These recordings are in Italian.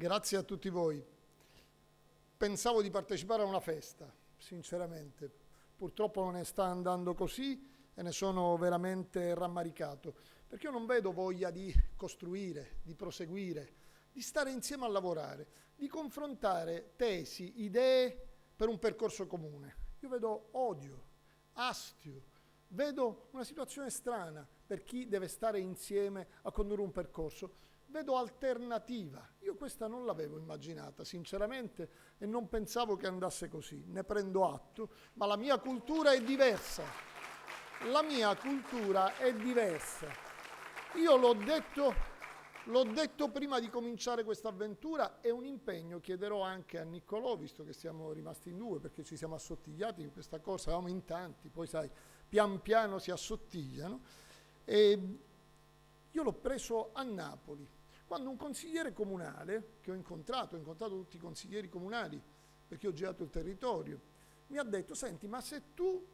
Grazie a tutti voi. Pensavo di partecipare a una festa, sinceramente. Purtroppo non sta andando così e ne sono veramente rammaricato, perché io non vedo voglia di costruire, di proseguire, di stare insieme a lavorare, di confrontare tesi, idee per un percorso comune. Io vedo odio, astio, vedo una situazione strana per chi deve stare insieme a condurre un percorso. Vedo alternativa. Io questa non l'avevo immaginata, sinceramente, e non pensavo che andasse così. Ne prendo atto, ma la mia cultura è diversa. La mia cultura è diversa. Io l'ho detto prima di cominciare questa avventura, è un impegno, chiederò anche a Niccolò, visto che siamo rimasti in due, perché ci siamo assottigliati in questa cosa, eravamo in tanti, poi sai, pian piano si assottigliano. E io l'ho preso a Napoli, quando un consigliere comunale, che ho incontrato tutti i consiglieri comunali, perché ho girato il territorio, mi ha detto: senti, ma se tu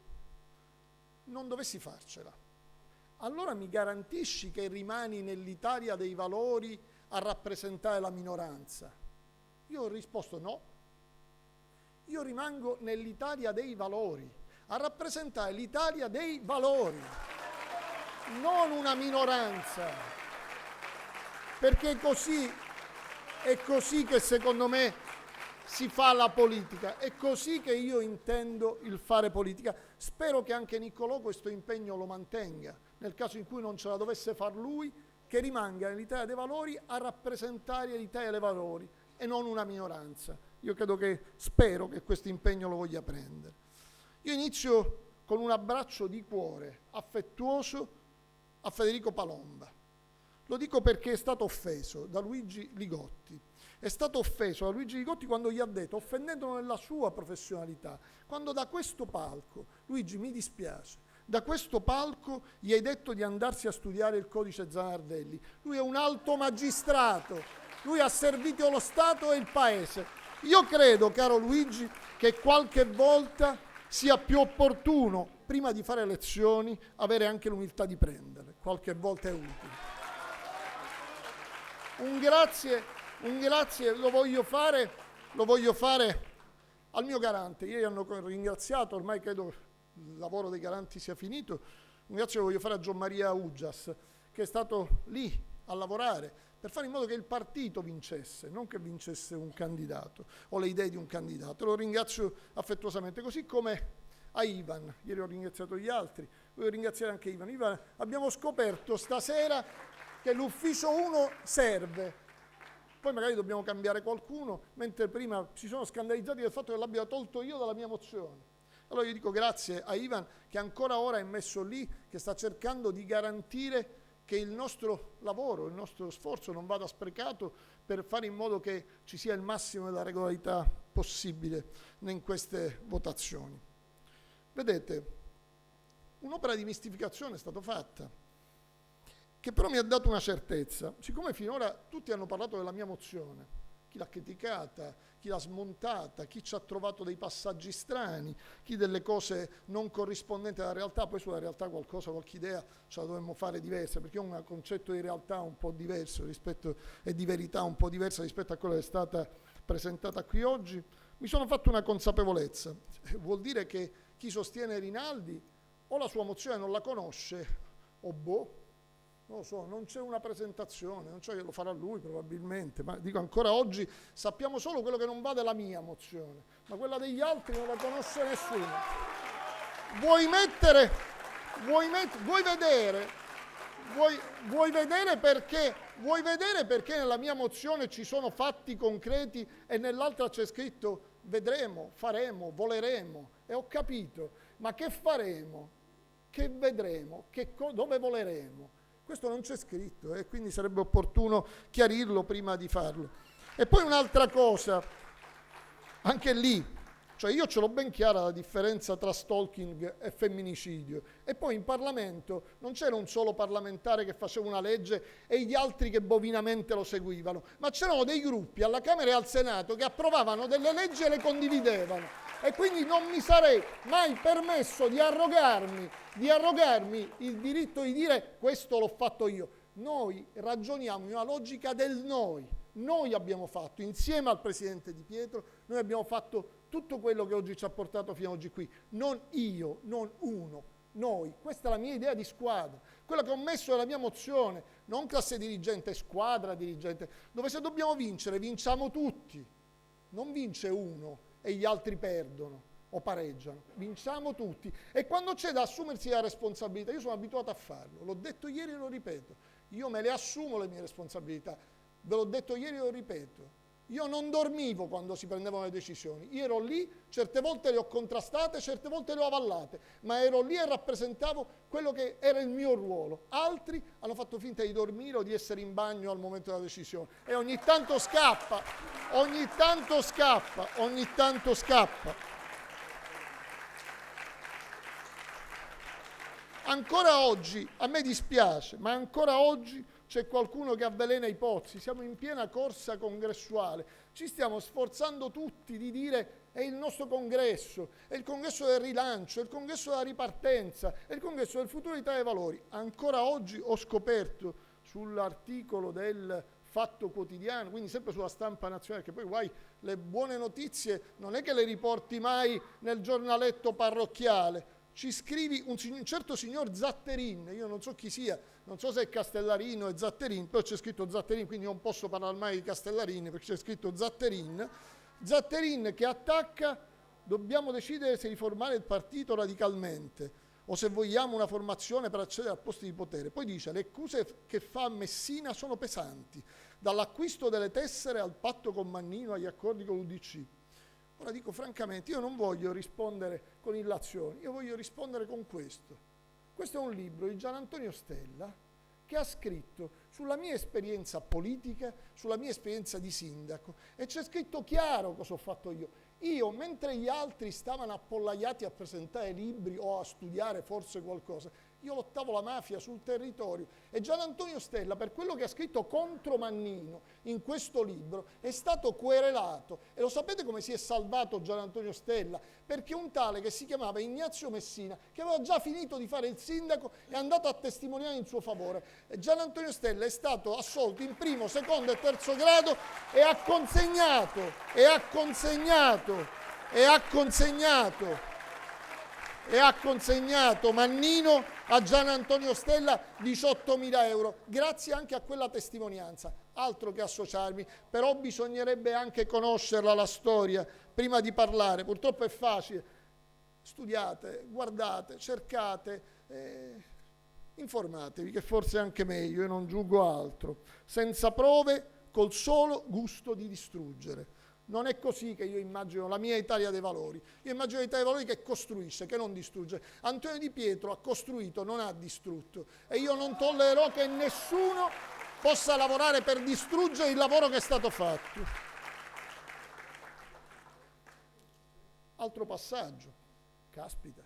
non dovessi farcela, allora mi garantisci che rimani nell'Italia dei valori a rappresentare la minoranza? Io ho risposto no, io rimango nell'Italia dei valori, a rappresentare l'Italia dei valori, non una minoranza, perché è così che secondo me si fa la politica, è così che io intendo il fare politica. Spero che anche Niccolò questo impegno lo mantenga, nel caso in cui non ce la dovesse far lui, che rimanga nell'Italia dei Valori a rappresentare l'Italia dei Valori e non una minoranza. Io spero che questo impegno lo voglia prendere. Io inizio con un abbraccio di cuore affettuoso a Federico Palomba. Lo dico perché è stato offeso da Luigi Li Gotti. È stato offeso da Luigi Li Gotti quando gli ha detto, offendendolo nella sua professionalità, quando da questo palco, Luigi, mi dispiace, da questo palco gli hai detto di andarsi a studiare il codice Zanardelli. Lui è un alto magistrato, lui ha servito lo Stato e il Paese. Io credo, caro Luigi, che qualche volta sia più opportuno, prima di fare lezioni, avere anche l'umiltà di prenderle. Qualche volta è utile. Un grazie lo voglio fare al mio garante. Ieri hanno ringraziato, ormai credo il lavoro dei garanti sia finito. Un grazie lo voglio fare a Gian Maria Uggias, che è stato lì a lavorare per fare in modo che il partito vincesse, non che vincesse un candidato o le idee di un candidato. Lo ringrazio affettuosamente, così come a Ivan. Ieri ho ringraziato gli altri, voglio ringraziare anche Ivan. Ivan, abbiamo scoperto stasera che l'ufficio 1 serve, poi magari dobbiamo cambiare qualcuno, mentre prima si sono scandalizzati del fatto che l'abbia tolto io dalla mia mozione. Allora io dico grazie a Ivan, che ancora ora è messo lì, che sta cercando di garantire che il nostro lavoro, il nostro sforzo non vada sprecato per fare in modo che ci sia il massimo della regolarità possibile in queste votazioni. Vedete, un'opera di mistificazione è stata fatta, che però mi ha dato una certezza. Siccome finora tutti hanno parlato della mia mozione, chi l'ha criticata, chi l'ha smontata, chi ci ha trovato dei passaggi strani, chi delle cose non corrispondenti alla realtà, poi sulla realtà qualche idea ce la dovremmo fare diversa, perché ho un concetto di realtà un po' diverso e di verità un po' diversa rispetto a quella che è stata presentata qui oggi. Mi sono fatto una consapevolezza, vuol dire che chi sostiene Rinaldi o la sua mozione non la conosce, o non lo so, non c'è una presentazione, non c'è, che lo farà lui probabilmente, ma dico ancora oggi sappiamo solo quello che non va della mia mozione, ma quella degli altri non la conosce nessuno. Vuoi vedere perché nella mia mozione ci sono fatti concreti e nell'altra c'è scritto vedremo, faremo, voleremo, e ho capito, ma che faremo, che vedremo, dove voleremo? Questo non c'è scritto, quindi sarebbe opportuno chiarirlo prima di farlo. E poi un'altra cosa, anche lì, cioè io ce l'ho ben chiara la differenza tra stalking e femminicidio, e poi in Parlamento non c'era un solo parlamentare che faceva una legge e gli altri che bovinamente lo seguivano, ma c'erano dei gruppi alla Camera e al Senato che approvavano delle leggi e le condividevano. E quindi non mi sarei mai permesso di arrogarmi il diritto di dire questo l'ho fatto io. Noi ragioniamo in una logica del noi, Noi abbiamo fatto, insieme al Presidente Di Pietro, noi abbiamo fatto tutto quello che oggi ci ha portato fino ad oggi qui. Non io, non uno, noi. Questa è la mia idea di squadra. Quella che ho messo nella mia mozione, non classe dirigente, squadra dirigente, dove se dobbiamo vincere, vinciamo tutti. Non vince uno e gli altri perdono o pareggiano, vinciamo tutti. E quando c'è da assumersi la responsabilità, io sono abituato a farlo, l'ho detto ieri e lo ripeto, io me le assumo le mie responsabilità, ve l'ho detto ieri e lo ripeto. Io non dormivo quando si prendevano le decisioni, io ero lì, certe volte le ho contrastate, certe volte le ho avallate, ma ero lì e rappresentavo quello che era il mio ruolo. Altri hanno fatto finta di dormire o di essere in bagno al momento della decisione e ogni tanto scappa. Ancora oggi, a me dispiace, ma ancora oggi c'è qualcuno che avvelena i pozzi. Siamo in piena corsa congressuale. Ci stiamo sforzando tutti di dire è il nostro congresso, è il congresso del rilancio, è il congresso della ripartenza, è il congresso del futuro dell'Italia dei Valori. Ancora oggi ho scoperto sull'articolo del Fatto Quotidiano, quindi sempre sulla stampa nazionale, che poi guai, le buone notizie non è che le riporti mai nel giornaletto parrocchiale. Ci scrivi un certo signor Zatterin, io non so chi sia, non so se è Castellarino o Zatterin, poi c'è scritto Zatterin, quindi non posso parlare mai di Castellarini perché c'è scritto Zatterin che attacca, dobbiamo decidere se riformare il partito radicalmente o se vogliamo una formazione per accedere al posto di potere. Poi dice, le accuse che fa Messina sono pesanti, dall'acquisto delle tessere al patto con Mannino agli accordi con l'UDC. Ora dico francamente, io non voglio rispondere con illazioni, io voglio rispondere con questo. Questo è un libro di Gian Antonio Stella che ha scritto sulla mia esperienza politica, sulla mia esperienza di sindaco e c'è scritto chiaro cosa ho fatto io. Io, mentre gli altri stavano appollaiati a presentare libri o a studiare forse qualcosa, io lottavo la mafia sul territorio e Gian Antonio Stella, per quello che ha scritto contro Mannino in questo libro, è stato querelato. E lo sapete come si è salvato Gian Antonio Stella? Perché un tale che si chiamava Ignazio Messina, che aveva già finito di fare il sindaco, è andato a testimoniare in suo favore. E Gian Antonio Stella è stato assolto in primo, secondo e terzo grado e ha consegnato Mannino a Gian Antonio Stella 18.000 euro, grazie anche a quella testimonianza. Altro che associarmi, però bisognerebbe anche conoscerla la storia prima di parlare. Purtroppo è facile. Studiate, guardate, cercate, informatevi, che forse è anche meglio, io non giugo altro. Senza prove, col solo gusto di distruggere. Non è così che io immagino la mia Italia dei Valori. Io immagino l'Italia dei Valori che costruisce, che non distrugge. Antonio Di Pietro ha costruito, non ha distrutto. E io non tollererò che nessuno possa lavorare per distruggere il lavoro che è stato fatto. Altro passaggio. Caspita.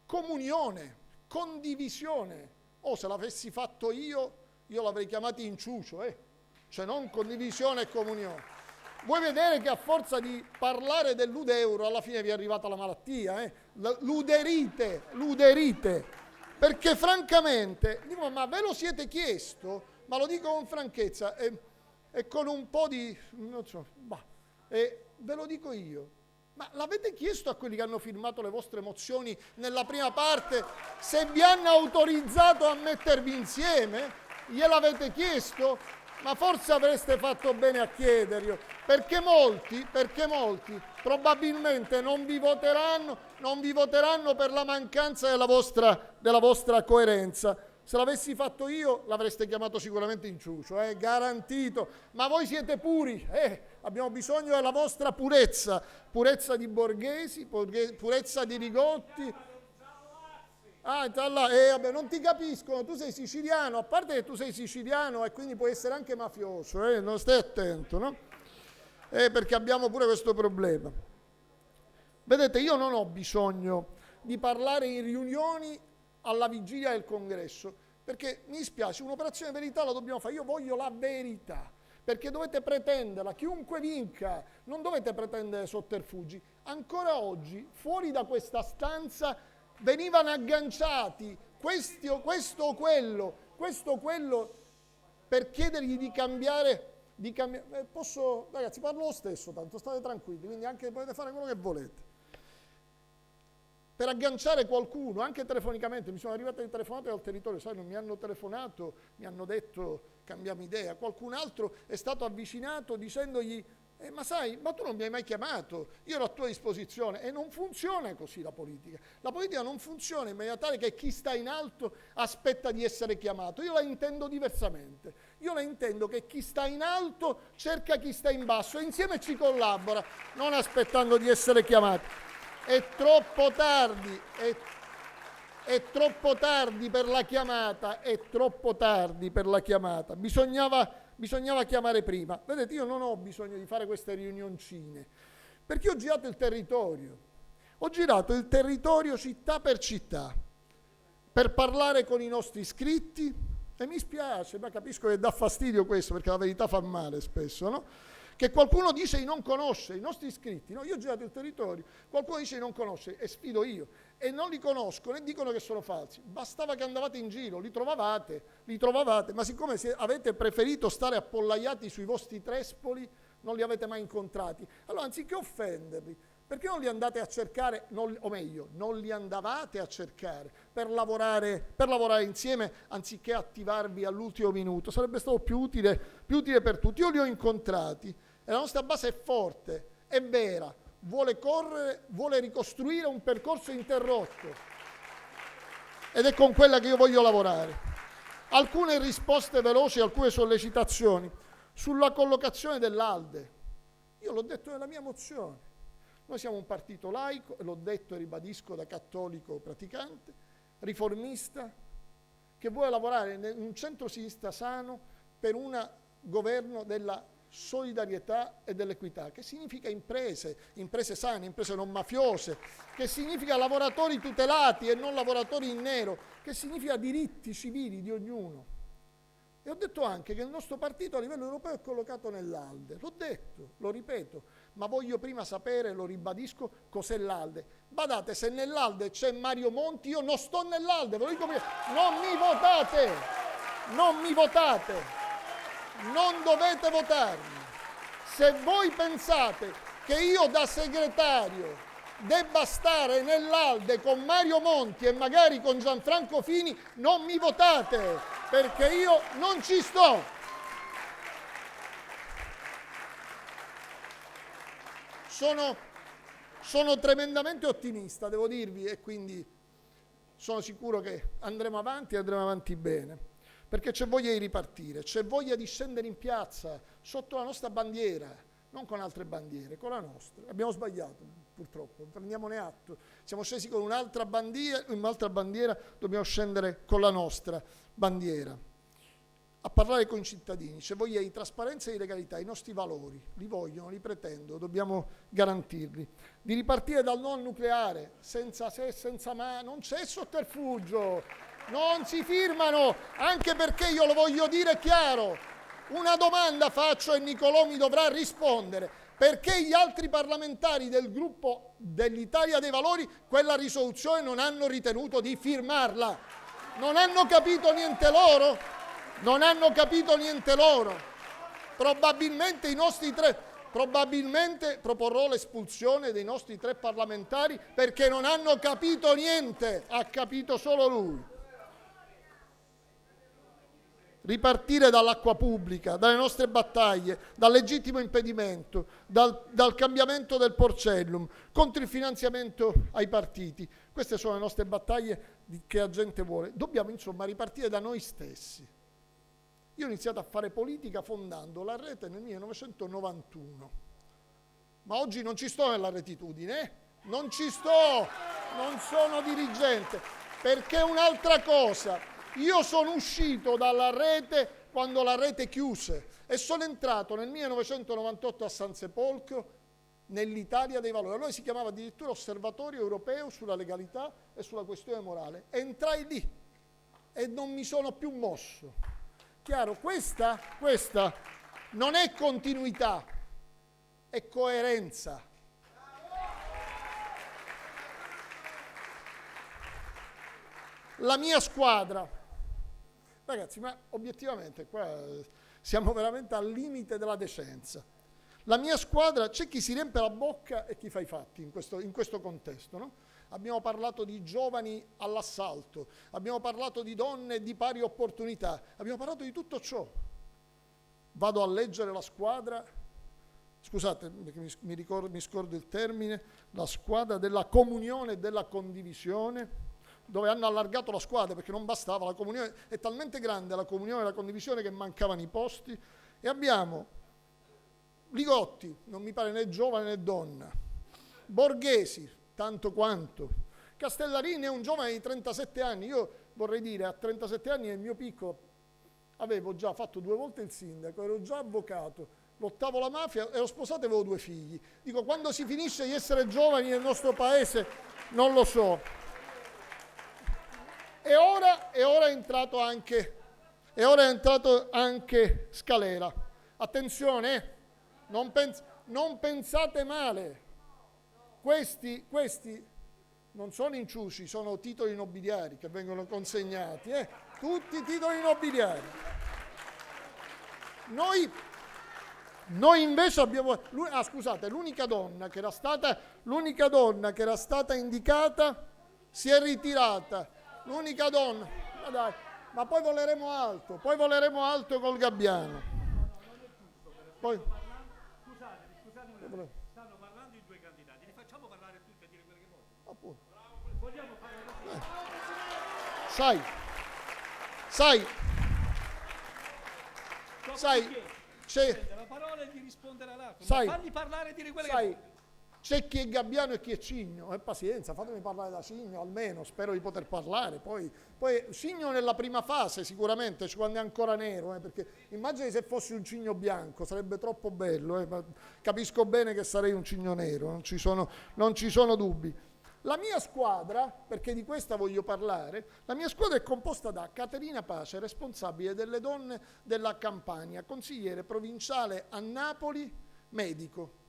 Comunione, condivisione. Se l'avessi fatto io l'avrei chiamato inciucio, Cioè non condivisione e comunione. Vuoi vedere che a forza di parlare dell'Udeuro alla fine vi è arrivata la malattia? L'uderite. Perché francamente, dico, ma ve lo siete chiesto? Ma lo dico con franchezza e con un po' di, non so, ve lo dico io. Ma l'avete chiesto a quelli che hanno firmato le vostre mozioni nella prima parte se vi hanno autorizzato a mettervi insieme? Gliel'avete chiesto? Ma forse avreste fatto bene a chiederglielo, perché molti probabilmente non vi voteranno per la mancanza della vostra coerenza. Se l'avessi fatto io l'avreste chiamato sicuramente inciucio, garantito. Ma voi siete puri, abbiamo bisogno della vostra purezza di Borghesi, purezza di Rigotti. Vabbè, non ti capiscono, tu sei siciliano, a parte che tu sei siciliano e quindi puoi essere anche mafioso, non stai attento, no? Perché abbiamo pure questo problema. Vedete, io non ho bisogno di parlare in riunioni alla vigilia del congresso, perché mi dispiace, un'operazione verità la dobbiamo fare, io voglio la verità, perché dovete pretenderla, chiunque vinca, non dovete pretendere sotterfugi. Ancora oggi, fuori da questa stanza, questo o quello, per chiedergli di cambiare. Ragazzi, parlo lo stesso, tanto state tranquilli, quindi anche potete fare quello che volete. Per agganciare qualcuno, anche telefonicamente, mi sono arrivate le telefonate dal territorio, sai, non mi hanno telefonato, mi hanno detto cambiamo idea, qualcun altro è stato avvicinato dicendogli ma sai, ma tu non mi hai mai chiamato, io ero a tua disposizione. E non funziona così la politica non funziona in maniera tale che chi sta in alto aspetta di essere chiamato. Io la intendo diversamente, io la intendo che chi sta in alto cerca chi sta in basso e insieme ci collabora, non aspettando di essere chiamati. È troppo tardi, è troppo tardi per la chiamata, è troppo tardi per la chiamata. Bisognava chiamare prima. Vedete, io non ho bisogno di fare queste riunioncine, perché ho girato il territorio. Ho girato il territorio città per città per parlare con i nostri iscritti e mi spiace, ma capisco che dà fastidio questo, perché la verità fa male spesso, no? Che qualcuno dice di non conoscere i nostri iscritti, no? Io ho girato il territorio, qualcuno dice di non conoscere e sfido io, e non li conoscono e dicono che sono falsi. Bastava che andavate in giro, li trovavate, ma siccome avete preferito stare appollaiati sui vostri trespoli, non li avete mai incontrati. Allora, anziché offenderli, perché non li andate a cercare, o meglio, non li andavate a cercare per lavorare insieme anziché attivarvi all'ultimo minuto? Sarebbe stato più utile per tutti. Io li ho incontrati e la nostra base è forte, è vera, vuole correre, vuole ricostruire un percorso interrotto ed è con quella che io voglio lavorare. Alcune risposte veloci, alcune sollecitazioni sulla collocazione dell'ALDE. Io l'ho detto nella mia mozione. Noi siamo un partito laico, l'ho detto e ribadisco da cattolico praticante, riformista, che vuole lavorare in un centro-sinistra sano per un governo della solidarietà e dell'equità, che significa imprese sane, imprese non mafiose, che significa lavoratori tutelati e non lavoratori in nero, che significa diritti civili di ognuno. E ho detto anche che il nostro partito a livello europeo è collocato nell'ALDE. L'ho detto, lo ripeto, ma voglio prima sapere, lo ribadisco, cos'è l'ALDE. Badate, se nell'ALDE c'è Mario Monti, io non sto nell'ALDE, ve lo dico prima. Non mi votate, non dovete votarmi. Se voi pensate che io da segretario debba stare nell'ALDE con Mario Monti e magari con Gianfranco Fini, non mi votate, perché io non ci sto. Sono tremendamente ottimista, devo dirvi, e quindi sono sicuro che andremo avanti bene, perché c'è voglia di ripartire, c'è voglia di scendere in piazza sotto la nostra bandiera, non con altre bandiere, con la nostra. Abbiamo sbagliato, purtroppo, prendiamone atto. Siamo scesi con un'altra bandiera, dobbiamo scendere con la nostra bandiera. A parlare con i cittadini, c'è voglia di trasparenza e di legalità, i nostri valori, li vogliono, li pretendo, dobbiamo garantirli. Di ripartire dal no al nucleare, senza se, senza ma, non c'è sotterfugio, non si firmano, anche perché io lo voglio dire chiaro, una domanda faccio e Nicolò mi dovrà rispondere, perché gli altri parlamentari del gruppo dell'Italia dei Valori quella risoluzione non hanno ritenuto di firmarla? Non hanno capito niente loro? Non hanno capito niente loro. Probabilmente proporrò l'espulsione dei nostri 3 parlamentari perché non hanno capito niente, ha capito solo lui. Ripartire dall'acqua pubblica, dalle nostre battaglie, dal legittimo impedimento, dal cambiamento del Porcellum, contro il finanziamento ai partiti. Queste sono le nostre battaglie che la gente vuole. Dobbiamo insomma ripartire da noi stessi. Io ho iniziato a fare politica fondando la rete nel 1991, ma oggi non ci sto nella retitudine, non ci sto, non sono dirigente, perché è un'altra cosa. Io sono uscito dalla rete quando la rete chiuse e sono entrato nel 1998 a San Sepolcro nell'Italia dei Valori. Allora si chiamava addirittura Osservatorio Europeo sulla legalità e sulla questione morale. Entrai lì e non mi sono più mosso. Chiaro, questa non è continuità, è coerenza. La mia squadra Ragazzi, ma obiettivamente qua siamo veramente al limite della decenza. La mia squadra, c'è chi si riempie la bocca e chi fa i fatti in questo contesto, no? Abbiamo parlato di giovani all'assalto, abbiamo parlato di donne di pari opportunità, abbiamo parlato di tutto ciò. Vado a leggere la squadra, scusate, perché mi scordo il termine, la squadra della comunione e della condivisione, dove hanno allargato la squadra perché non bastava, la comunione è talmente grande, la comunione e la condivisione, che mancavano i posti, e abbiamo Ligotti, non mi pare né giovane né donna, Borghesi, tanto quanto, Castellarini è un giovane di 37 anni, io vorrei dire, a 37 anni nel mio piccolo avevo già fatto 2 volte il sindaco, ero già avvocato, lottavo la mafia, ero sposato e avevo 2 figli. Dico, quando si finisce di essere giovani nel nostro paese, non lo so. E ora è entrato anche Scalera. Attenzione, non pensate male. Questi non sono inciuci, sono titoli nobiliari che vengono consegnati, tutti titoli nobiliari. Noi invece abbiamo, scusate, l'unica donna che era stata indicata si è ritirata. L'unica donna, ma poi voleremo alto col Gabbiano. Poi, Scusate, stanno parlando i 2 candidati, li facciamo parlare tutti a dire quello che vogliono. Vogliamo parlare sai, c'è la parola e di rispondere all'altro, sai, ma falli parlare e dire quello che vogliono. C'è chi è Gabbiano e chi è Cigno, pazienza, fatemi parlare da Cigno almeno, spero di poter parlare, poi Cigno nella prima fase sicuramente, quando è ancora nero, perché immagini se fossi un cigno bianco, sarebbe troppo bello, ma capisco bene che sarei un cigno nero, non ci sono dubbi. La mia squadra, perché di questa voglio parlare, la mia squadra è composta da Caterina Pace, responsabile delle donne della Campania, consigliere provinciale a Napoli, medico.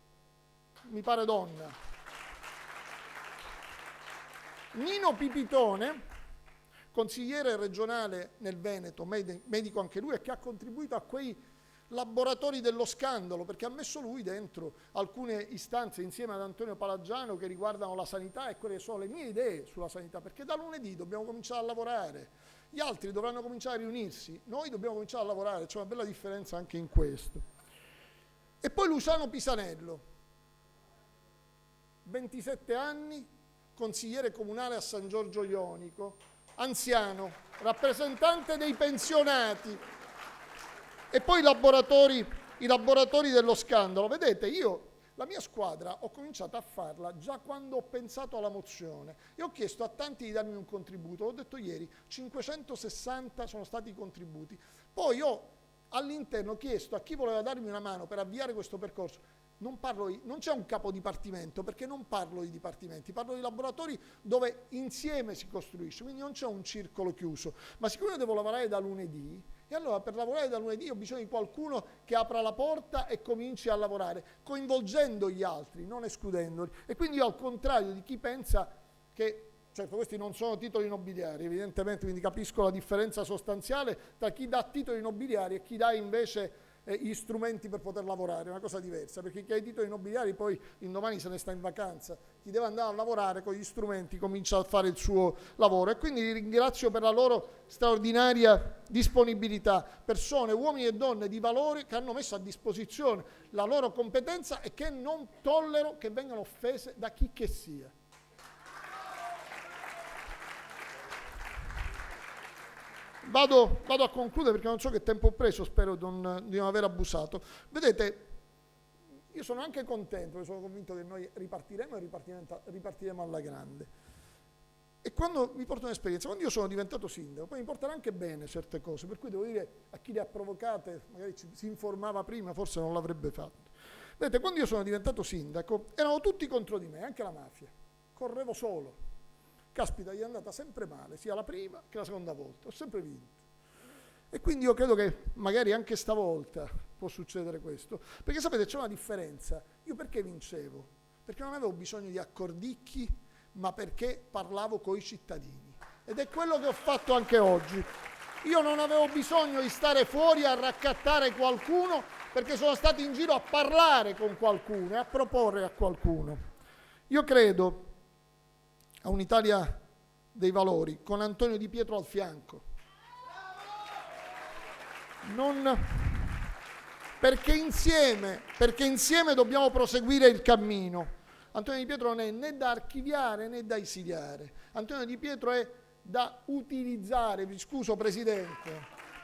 Mi pare donna. Nino Pipitone, consigliere regionale nel Veneto, medico anche lui, e che ha contribuito a quei laboratori dello scandalo, perché ha messo lui dentro alcune istanze insieme ad Antonio Palagiano che riguardano la sanità e quelle che sono le mie idee sulla sanità, perché da lunedì dobbiamo cominciare a lavorare, gli altri dovranno cominciare a riunirsi, noi dobbiamo cominciare a lavorare, c'è una bella differenza anche in questo. E poi Luciano Pisanello, 27 anni, consigliere comunale a San Giorgio Ionico, anziano, rappresentante dei pensionati, e poi i laboratori dello scandalo. Vedete, io la mia squadra ho cominciato a farla già quando ho pensato alla mozione e ho chiesto a tanti di darmi un contributo. L'ho detto ieri, 560 sono stati i contributi. Poi ho all'interno chiesto a chi voleva darmi una mano per avviare questo percorso. Non c'è un capo dipartimento, perché non parlo di dipartimenti, parlo di laboratori dove insieme si costruisce, quindi non c'è un circolo chiuso. Ma siccome io devo lavorare da lunedì, e allora per lavorare da lunedì ho bisogno di qualcuno che apra la porta e cominci a lavorare, coinvolgendo gli altri, non escludendoli. E quindi io, al contrario di chi pensa che, certo questi non sono titoli nobiliari evidentemente, quindi capisco la differenza sostanziale tra chi dà titoli nobiliari e chi dà invece gli strumenti per poter lavorare, è una cosa diversa, perché chi ha i titoli nobiliari poi indomani se ne sta in vacanza, chi deve andare a lavorare con gli strumenti comincia a fare il suo lavoro, e quindi li ringrazio per la loro straordinaria disponibilità, persone, uomini e donne di valore che hanno messo a disposizione la loro competenza e che non tollero che vengano offese da chi che sia. Vado a concludere perché non so che tempo ho preso, spero di non aver abusato. Vedete, io sono anche contento, sono convinto che noi ripartiremo e ripartiremo alla grande. E quando mi porto un'esperienza, quando io sono diventato sindaco, poi mi portano anche bene certe cose, per cui devo dire a chi le ha provocate, magari si informava prima, forse non l'avrebbe fatto. Vedete, quando io sono diventato sindaco, erano tutti contro di me, anche la mafia. Correvo solo. Caspita, gli è andata sempre male, sia la prima che la seconda volta, ho sempre vinto. E quindi io credo che magari anche stavolta può succedere questo, perché sapete c'è una differenza. Io perché vincevo? Perché non avevo bisogno di accordicchi, ma perché parlavo coi cittadini. Ed è quello che ho fatto anche oggi. Io non avevo bisogno di stare fuori a raccattare qualcuno, perché sono stato in giro a parlare con qualcuno e a proporre a qualcuno. Io credo a un'Italia dei valori, con Antonio Di Pietro al fianco. Perché insieme dobbiamo proseguire il cammino. Antonio Di Pietro non è né da archiviare né da esiliare. Antonio Di Pietro è da utilizzare, vi scuso Presidente,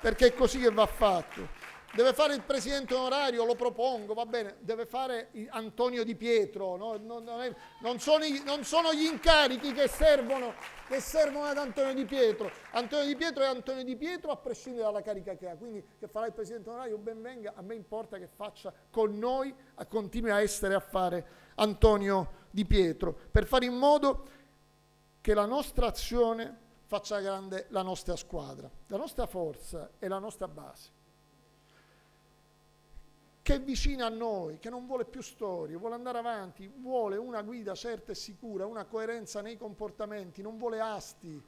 perché è così che va fatto. Deve fare il Presidente onorario, lo propongo, va bene, deve fare Antonio Di Pietro, no? Non sono gli incarichi che servono ad Antonio Di Pietro. Antonio Di Pietro è Antonio Di Pietro a prescindere dalla carica che ha, quindi che farà il Presidente onorario ben venga, a me importa che faccia con noi, continui a essere a fare Antonio Di Pietro, per fare in modo che la nostra azione faccia grande la nostra squadra, la nostra forza e la nostra base, che è vicina a noi, che non vuole più storie, vuole andare avanti, vuole una guida certa e sicura, una coerenza nei comportamenti, non vuole asti,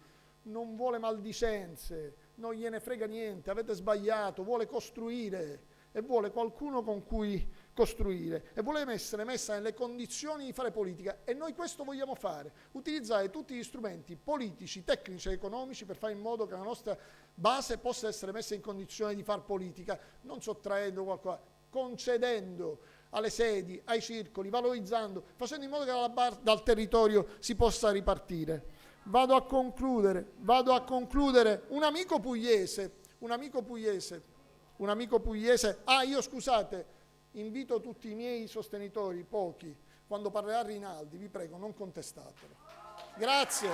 non vuole maldicenze, non gliene frega niente, avete sbagliato, vuole costruire e vuole qualcuno con cui costruire e vuole essere messa nelle condizioni di fare politica, e noi questo vogliamo fare, utilizzare tutti gli strumenti politici, tecnici e economici per fare in modo che la nostra base possa essere messa in condizione di fare politica, non sottraendo qualcosa, concedendo alle sedi, ai circoli, valorizzando, facendo in modo che dal territorio si possa ripartire. Vado a concludere. Un amico pugliese, scusate, invito tutti i miei sostenitori, pochi, quando parlerà Rinaldi, vi prego, non contestatelo. Grazie.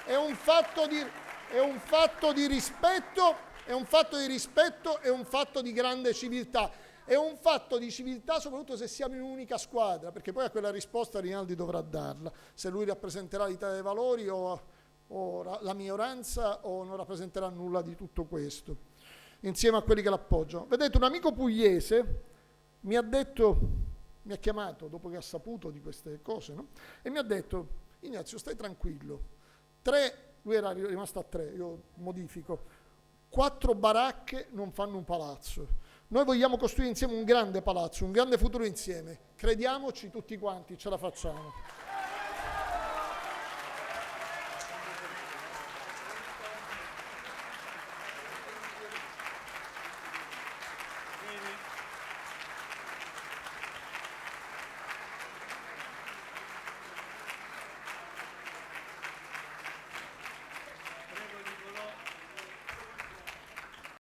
È un fatto di rispetto. È un fatto di rispetto e un fatto di grande civiltà. È un fatto di civiltà soprattutto se siamo in un'unica squadra, perché poi a quella risposta Rinaldi dovrà darla, se lui rappresenterà l'Italia dei Valori o la minoranza o non rappresenterà nulla di tutto questo, insieme a quelli che l'appoggiano. Vedete, un amico pugliese mi ha chiamato dopo che ha saputo di queste cose, no? E mi ha detto: Ignazio, stai tranquillo, lui era rimasto a 3, io modifico, 4 baracche non fanno un palazzo. Noi vogliamo costruire insieme un grande palazzo, un grande futuro insieme. Crediamoci tutti quanti, ce la facciamo.